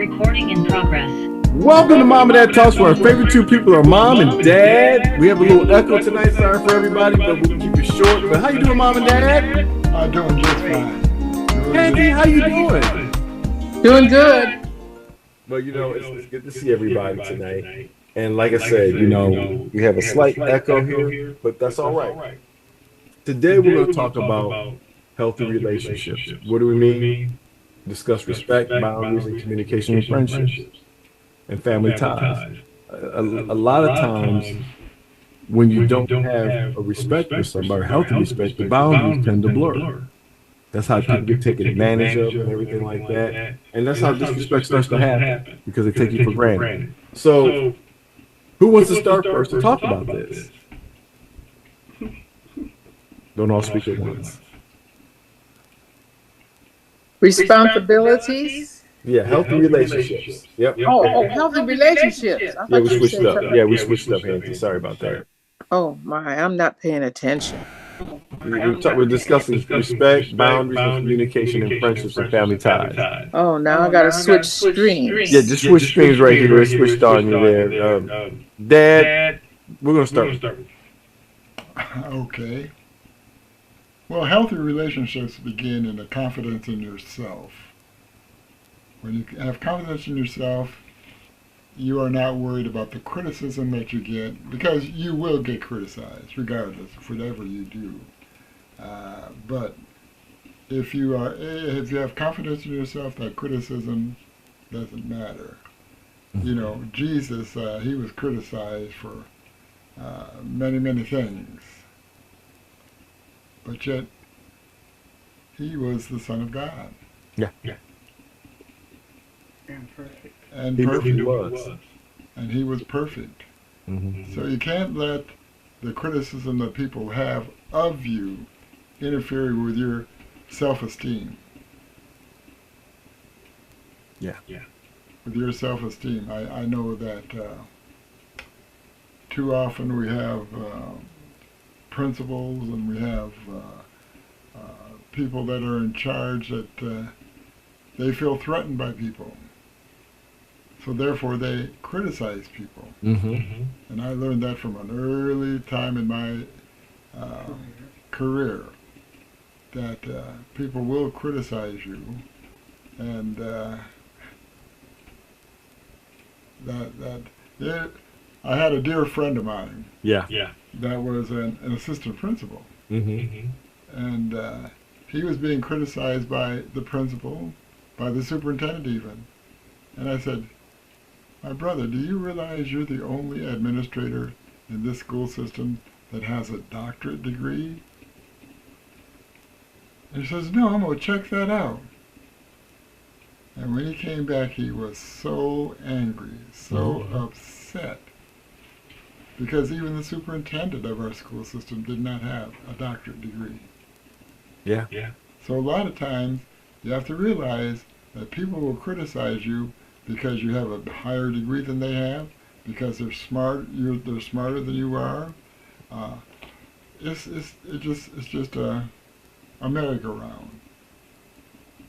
Recording in progress. Welcome to Mom and Dad Talks, where our favorite two people are Mom and Dad. We have a little echo tonight, sorry for everybody, but we'll keep it short. But how you doing, Mom and Dad? I'm doing just fine. Hantie, how you doing? Doing good. Well, it's good to see everybody tonight. And like I said, we have a slight echo here, but that's all right. Today we're going to talk about healthy relationships. What do we mean? Discuss respect, boundaries, and communication and friendships, and family ties. A lot of times, when you don't have a respect for somebody, healthy respect, the boundaries tend to blur. That's how people get taken advantage of and everything like that. And that's how disrespect starts to happen, because they take you for granted. So, who wants to start first to talk about this? Don't all speak at once. Responsibilities. Yeah, healthy relationships. Yep. Oh, healthy relationships. I Yeah, thought we you switched said up. something. Yeah, we switched up, Hantie. Sorry about that. Oh my, I'm not paying attention. We're discussing respect, boundaries, and communication and friendships and family ties. Oh, now I gotta switch screens. Yeah, just switch screens right here. It switched on you there. Dad, we're going to start. Okay. Well, healthy relationships begin in the confidence in yourself. When you have confidence in yourself, you are not worried about the criticism that you get, because you will get criticized regardless of whatever you do. But if you have confidence in yourself, that criticism doesn't matter. You know, Jesus, he was criticized for many, many things, but yet he was the Son of God. Yeah. And perfect. And He perfect. really was. And he was perfect. Mm-hmm. So you can't let the criticism that people have of you interfere with your self-esteem. Yeah. With your self-esteem. I know that too often we have principals and we have people that are in charge that they feel threatened by people. So therefore they criticize people. Mm-hmm. And I learned that from an early time in my career, that people will criticize you, and I had a dear friend of mine. Yeah. That was an assistant principal, Mm-hmm. and he was being criticized by the principal, by the superintendent even. And I said, "My brother, do you realize you're the only administrator in this school system that has a doctorate degree?" And he says, "No, I'm going to check that out." And when he came back, he was so angry, so upset, because even the superintendent of our school system did not have a doctorate degree. Yeah. So a lot of times, you have to realize that people will criticize you because you have a higher degree than they have, because they're they're smarter than you are. It's just a merry-go-round.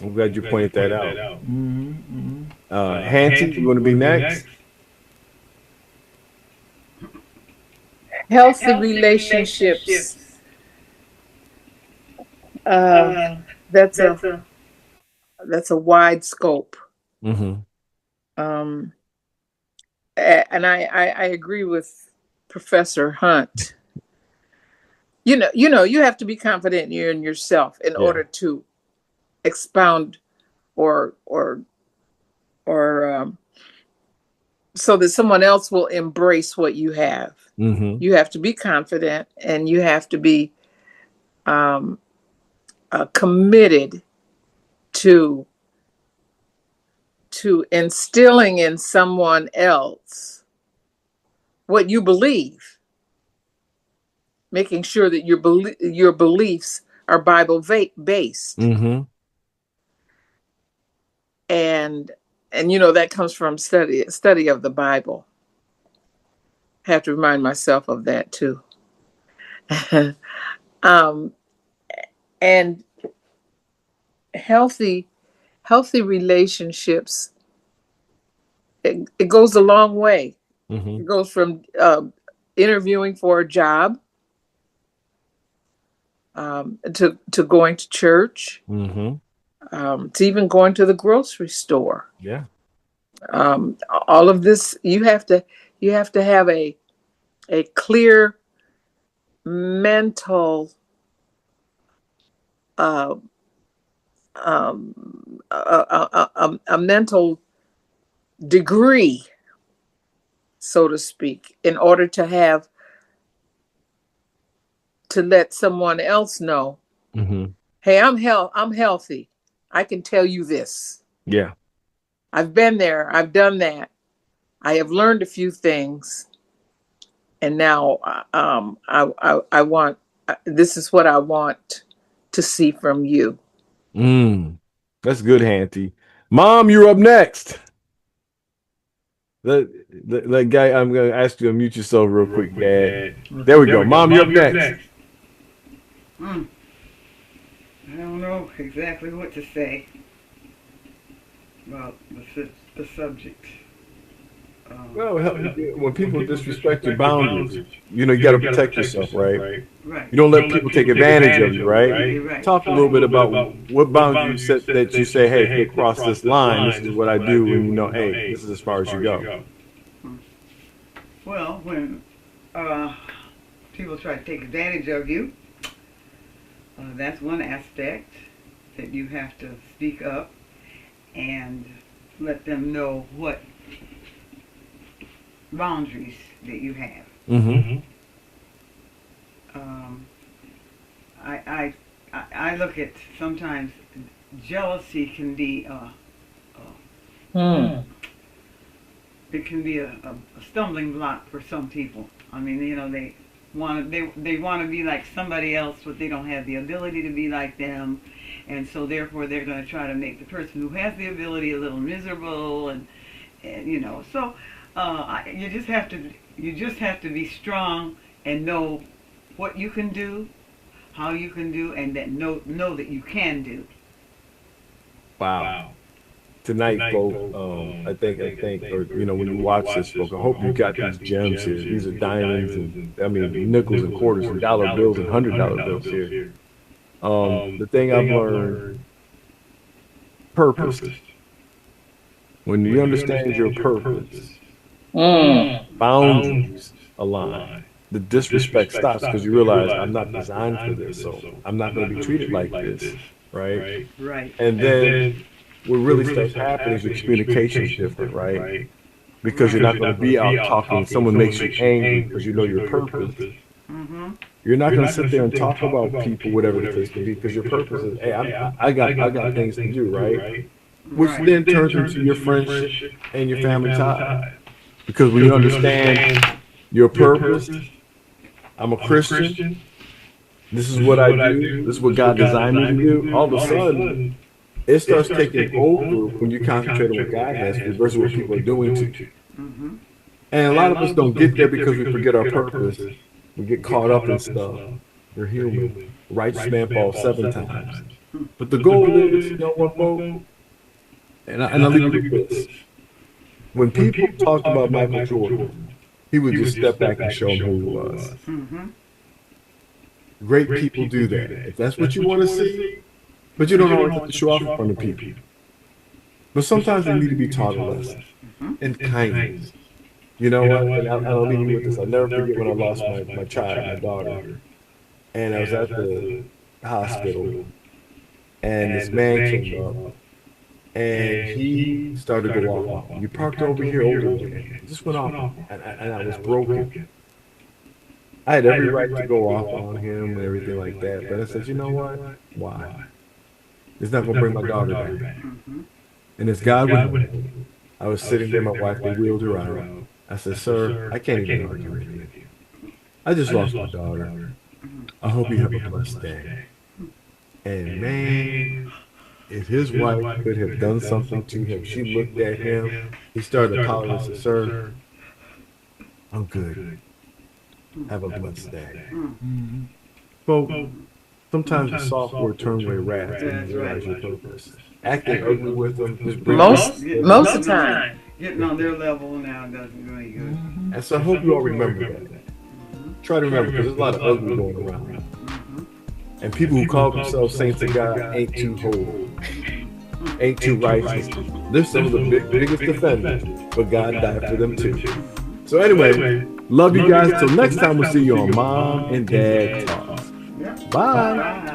I'm glad you pointed that out. Mm-hmm, mm-hmm. Hantie, you want to be next? Healthy relationships. That's a wide scope. Mm-hmm. And I agree with Professor Hunt. You have to be confident in yourself in order to expound or so that someone else will embrace what you have. Mm-hmm. You have to be confident, and you have to be committed to instilling in someone else what you believe, making sure that your beliefs are Bible based. Mm-hmm. And that comes from study of the Bible. I have to remind myself of that too. And healthy relationships it goes a long way. Mm-hmm. It goes from interviewing for a job to going to church, Mm-hmm. to even going to the grocery store. Yeah. All of this, you have to have a clear mental uh, a mental degree, so to speak, in order to let someone else know, Mm-hmm. hey, I'm healthy. I can tell you this. Yeah. I've been there. I've done that. I have learned a few things, and now I want. This is what I want to see from you. That's good, Hantie. Mom, you're up next. That guy, I'm gonna ask you to mute yourself real quick, Dad. There we go. Mom, you're up next. I don't know exactly what to say about the subject. Well, when people disrespect your boundaries, you got to protect yourself, right? Right. You don't let people take advantage of you, right? You're right. Talk a little bit about what boundary you set that you say, hey, if you cross this line, this is what I do, and hey, this is as far as you go. Well, when people try to take advantage of you, that's one aspect that you have to speak up and let them know what boundaries that you have. Mm-hmm. I look at sometimes jealousy can be it can be a stumbling block for some people. I mean, they want to be like somebody else, but they don't have the ability to be like them, and so therefore they're going to try to make the person who has the ability a little miserable, and so you just have to be strong and know what you can do, how you can do, and that know that you can do. Wow. Tonight, folks, I think, or when you watch this, folks, I hope you got these gems here. These are diamonds and nickels and quarters and dollar bills and $100 bills here. The thing I've learned, purpose. When you understand your purpose, boundaries align. The disrespect stops because you realize I'm not designed for this, so I'm not going to be treated like this, right? Right. And then what really starts happening is your communication is different, right? Because you're not going to be out talking when someone makes you angry because you know your purpose. Mm-hmm. You're not going to sit there and talk about people, whatever the case may be, because your purpose is, hey, I got things to do, right? Which then turns into your friendship and your family ties. Because when you understand your purpose, I'm a Christian, this is what I do, this is what God designed me to do, all of a sudden, it starts taking over when you concentrate on what God has for you versus what people are doing to you. Mm-hmm. And a lot of us don't get there because we forget our purpose. We get caught up in stuff. We're human. Righteous man falls 7 times. But the goal is, what, folks? And I leave you with this. When people talked about Michael Jordan, he would just step back and show them who he was. Mm-hmm. Great people do that. If that's what you want to see, but you don't always have to show off in front of people. But sometimes they need to be taught a lesson. And kindness. You know what? And I'll leave you with this. I'll never forget when I lost my child, my daughter. And I was at the hospital. And this man came up. And he started to go off on me. You parked over here, older man. He just went off on me. And I was broken. I had every right to go off on him and everything like that. But I said, you know what? Why? It's not going to bring my daughter back. Mm-hmm. And as God would know, I was sitting there, my wife, they wheeled her out. I said, sir, I can't even argue with you. I just lost my daughter. I hope you have a blessed day. And man, if his wife could have done something to him, she looked at him, he started apologizing, sir, I'm good. Have a blessed day. Mm-hmm. Folks, sometimes the soft word turns away wrath and you realize your purpose. Acting ugly with them, just bring Most of the time. getting on their level now doesn't do any good. And so I hope you all remember that. Try to remember, because there's a lot of ugly going around. And people who call themselves saints of God ain't too holy, ain't too righteous. They're some of the biggest offenders, but God died for them too. So anyway, love you guys. Till next time, we'll see you on Mom and Dad Talks. Bye.